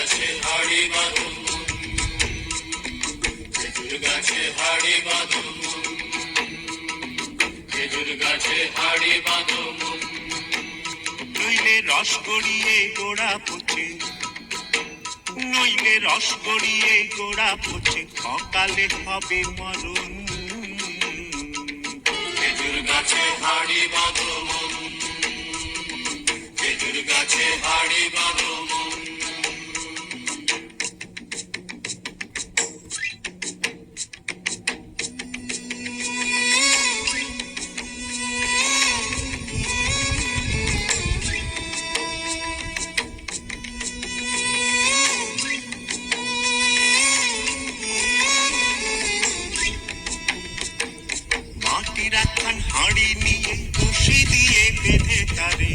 গাছে হাড়ি বাঁধো খেজুর গাছে হাড়ি বাঁধো খেজুর গাছে হাড়ি বাঁধো নইলে রস গড়িয়ে গোড়া পচে নইলে রস গড়িয়ে গোড়া পচে অকালে হবে মরণ খেজুর গাছে হাড়ি বাঁধো খেজুর গাছে হাড়ি বাঁধো মাটির একখান হাঁড়ি নিয়ে রশি দিয়ে বেঁধে তারে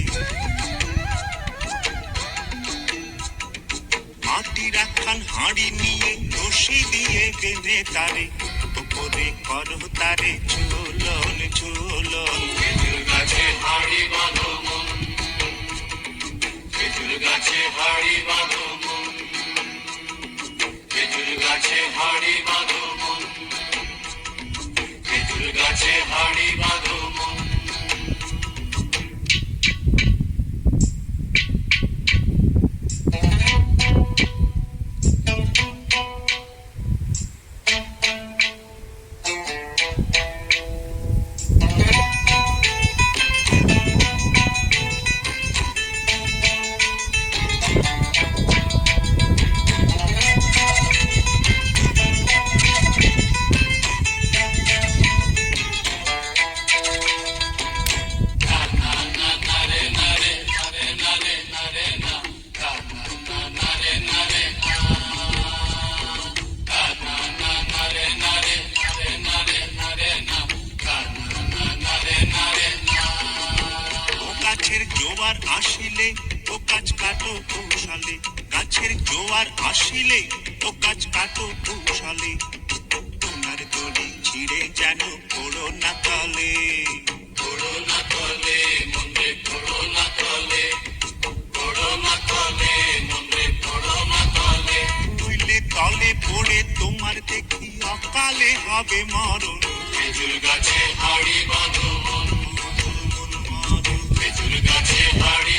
মাটির একখান হাঁড়ি নিয়ে রশি দিয়ে বেঁধে তারে উপরে করো তারে ঝুলন ঝুলন খেজুর গাছে হাড়ি বাঁধো খেজুর গাছে হাড়ি বাঁধো খেজুর গাছে হাড়ি বাঁধো খেজুর গাছে হাড়ি বাঁধো গাছের জোয়ার আসিলে ও কাজ কাটো কৌশলে গাছের জোয়ার আসিলে ও কাজ কাটো কৌশলে তোমার দড়ি ছিঁড়ে যেন পড়ো না তলে পড়ো না তলে মন্দিরে পড়ো না তলে পড়ো না তলে মন্দিরে পড়ো না তলে নইলে তলে পড়ে তোমার দেখি অকালে হবে মরণ খেজুর গাছে হাড়ি বাঁধো খেজুর গাছে হাড়ি